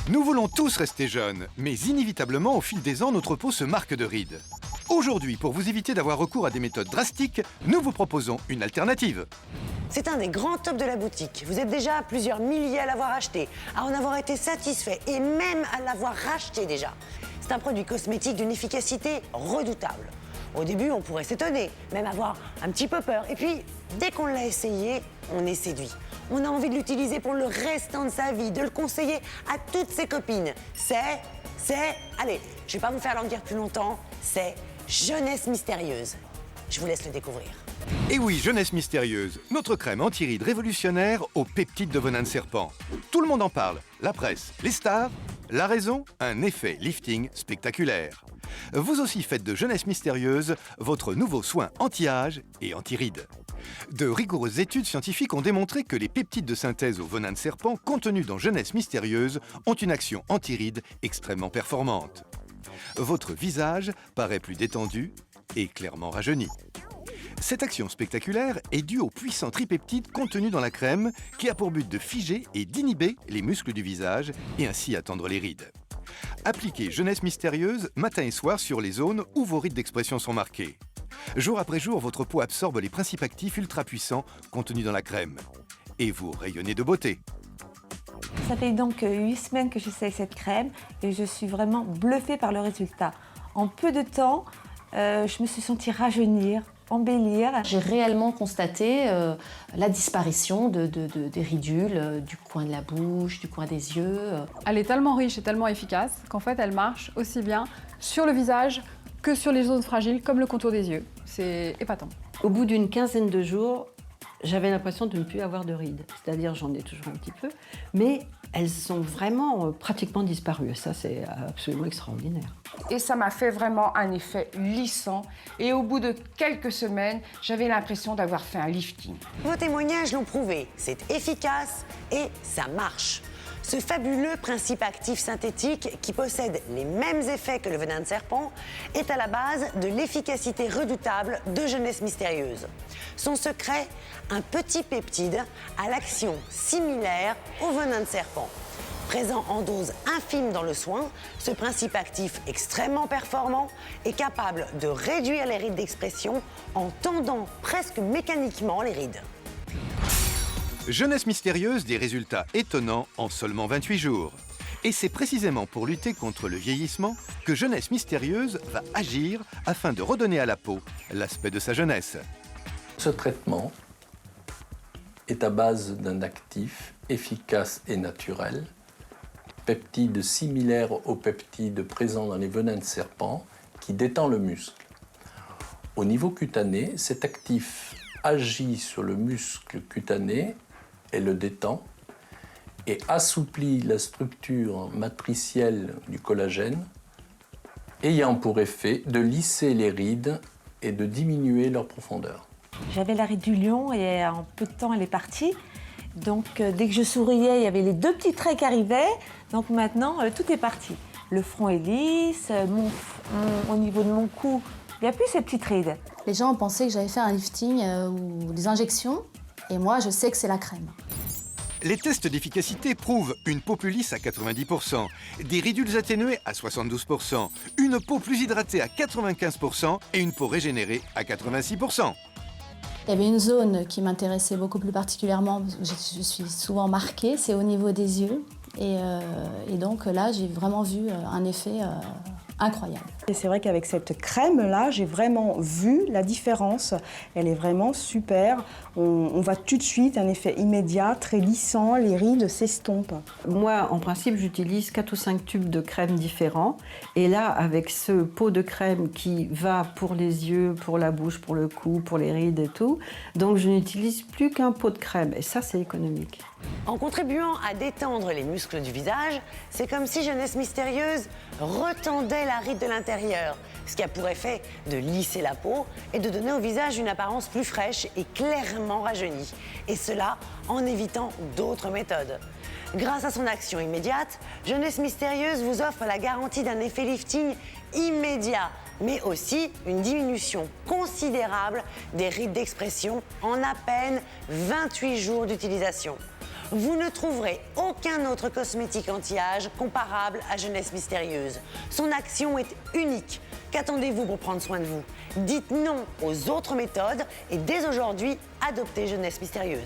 Nous voulons tous rester jeunes, mais inévitablement, au fil des ans, notre peau se marque de rides. Aujourd'hui, pour vous éviter d'avoir recours à des méthodes drastiques, nous vous proposons une alternative. C'est un des grands tops de la boutique. Vous êtes déjà plusieurs milliers à l'avoir acheté, à en avoir été satisfait et même à l'avoir racheté déjà. C'est un produit cosmétique d'une efficacité redoutable. Au début, on pourrait s'étonner, même avoir un petit peu peur. Et puis, dès qu'on l'a essayé, on est séduit. On a envie de l'utiliser pour le restant de sa vie, de le conseiller à toutes ses copines. Allez, je vais pas vous faire languir plus longtemps, c'est Jeunesse Mystérieuse. Je vous laisse le découvrir. Et oui, Jeunesse Mystérieuse, notre crème anti-rides révolutionnaire aux peptides de venin de serpent. Tout le monde en parle, la presse, les stars. La raison, un effet lifting spectaculaire. Vous aussi faites de Jeunesse Mystérieuse votre nouveau soin anti-âge et anti-rides. De rigoureuses études scientifiques ont démontré que les peptides de synthèse au venin de serpent contenus dans Jeunesse Mystérieuse ont une action anti-rides extrêmement performante. Votre visage paraît plus détendu et clairement rajeuni. Cette action spectaculaire est due aux puissants tripeptides contenus dans la crème qui a pour but de figer et d'inhiber les muscles du visage et ainsi attendre les rides. Appliquez Jeunesse Mystérieuse matin et soir sur les zones où vos rides d'expression sont marquées. Jour après jour, votre peau absorbe les principes actifs ultra puissants contenus dans la crème. Et vous rayonnez de beauté. Ça fait donc 8 semaines que j'essaye cette crème et je suis vraiment bluffée par le résultat. En peu de temps, je me suis sentie rajeunir, embellir. J'ai réellement constaté la disparition des ridules du coin de la bouche, du coin des yeux. Elle est tellement riche et tellement efficace qu'en fait elle marche aussi bien sur le visage que sur les zones fragiles comme le contour des yeux. C'est épatant. Au bout d'une quinzaine de jours, j'avais l'impression de ne plus avoir de rides. C'est-à-dire, j'en ai toujours un petit peu, mais elles ont vraiment pratiquement disparu. Et ça, c'est absolument extraordinaire. Et ça m'a fait vraiment un effet lissant. Et au bout de quelques semaines, j'avais l'impression d'avoir fait un lifting. Vos témoignages l'ont prouvé, c'est efficace et ça marche. Ce fabuleux principe actif synthétique qui possède les mêmes effets que le venin de serpent est à la base de l'efficacité redoutable de Jeunesse Mystérieuse. Son secret, un petit peptide à l'action similaire au venin de serpent. Présent en dose infime dans le soin, ce principe actif extrêmement performant est capable de réduire les rides d'expression en tendant presque mécaniquement les rides. Jeunesse Mystérieuse, des résultats étonnants en seulement 28 jours. Et c'est précisément pour lutter contre le vieillissement que Jeunesse Mystérieuse va agir afin de redonner à la peau l'aspect de sa jeunesse. Ce traitement est à base d'un actif efficace et naturel, peptide similaire aux peptides présents dans les venins de serpent, qui détend le muscle. Au niveau cutané, cet actif agit sur le muscle cutané et le détend et assouplit la structure matricielle du collagène, ayant pour effet de lisser les rides et de diminuer leur profondeur. J'avais la ride du lion et en peu de temps, elle est partie. Donc, dès que je souriais, il y avait les 2 petits traits qui arrivaient. Donc maintenant, tout est parti. Le front est lisse, au niveau de mon cou, il n'y a plus ces petites rides. Les gens ont pensé que j'avais fait un lifting ou des injections, et moi, je sais que c'est la crème. Les tests d'efficacité prouvent une peau plus lisse à 90%, des ridules atténuées à 72%, une peau plus hydratée à 95% et une peau régénérée à 86%. Il y avait une zone qui m'intéressait beaucoup plus particulièrement, parce que je suis souvent marquée, c'est au niveau des yeux. Et donc là, j'ai vraiment vu un effet incroyable. Et c'est vrai qu'avec cette crème-là, j'ai vraiment vu la différence. Elle est vraiment super. On voit tout de suite un effet immédiat, très lissant, les rides s'estompent. Moi, en principe, j'utilise 4 ou 5 tubes de crème différents. Et là, avec ce pot de crème qui va pour les yeux, pour la bouche, pour le cou, pour les rides et tout, donc je n'utilise plus qu'un pot de crème. Et ça, c'est économique. En contribuant à détendre les muscles du visage, c'est comme si Jeunesse Mystérieuse retendait la ride de l'intérieur, ce qui a pour effet de lisser la peau et de donner au visage une apparence plus fraîche et clairement rajeunie. Et cela en évitant d'autres méthodes. Grâce à son action immédiate, Jeunesse Mystérieuse vous offre la garantie d'un effet lifting immédiat, mais aussi une diminution considérable des rides d'expression en à peine 28 jours d'utilisation. Vous ne trouverez aucun autre cosmétique anti-âge comparable à Jeunesse Mystérieuse. Son action est unique. Qu'attendez-vous pour prendre soin de vous? Dites non aux autres méthodes et dès aujourd'hui, adoptez Jeunesse Mystérieuse.